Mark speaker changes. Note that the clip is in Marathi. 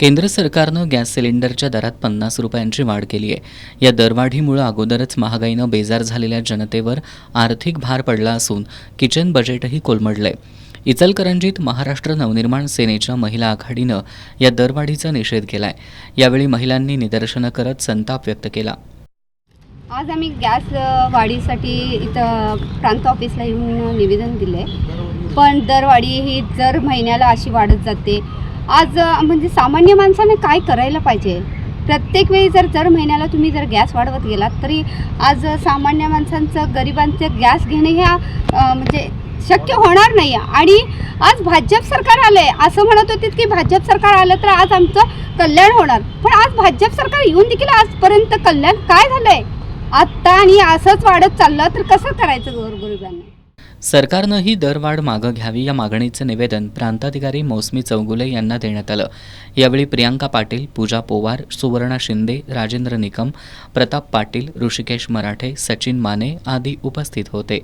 Speaker 1: केंद्र सरकारनं गॅस सिलेंडरच्या दरात 50 रुपयांची वाढ केली आहे। या दरवाढीमुळे अगोदरच महागाईनं बेजार झालेल्या जनतेवर आर्थिक भार पडला असून किचन बजेटही कोलमडलंय। इचलकरंजीत महाराष्ट्र नवनिर्माण सेनेच्या महिला आघाडीनं या दरवाढीचा निषेध केलाय। यावेळी महिलांनी निदर्शनं करत संताप व्यक्त केला।
Speaker 2: आज आम्ही गॅस वाढीसाठी इथं प्रांत ऑफिसला येऊन निवेदन दिले, पण दरवाढी ही दर महिन्याला अशी वाढत जाते। आज म्हणजे सामान्य माणसाने काय करायला पाहिजे? प्रत्येक वेळी दर महिन्याला तुम्ही जर गॅस वाढवत गेलात तरी आज सामान्य माणसांचं गरिबांचं गॅस घेणे ह्या म्हणजे शक्य होणार नाही। आणि आज भाजप सरकार आलंय असं म्हणत होते की भाजप सरकार आलं तर आज आमचं कल्याण होणार, पण आज भाजप सरकार येऊन देखील आजपर्यंत कल्याण काय झालंय? आत्ता आणि असंच वाढत चाललं तर कसं करायचं गोरगरिबांना?
Speaker 1: सरकारनं ही दरवाढ मागं घ्यावी या मागणीचं निवेदन प्रांताधिकारी मौसमी चौगुले यांना देण्यात आलं। यावेळी प्रियांका पाटील, पूजा पोवार, सुवर्णा शिंदे, राजेंद्र निकम, प्रताप पाटील, ऋषिकेश मराठे, सचिन माने आदी उपस्थित होते।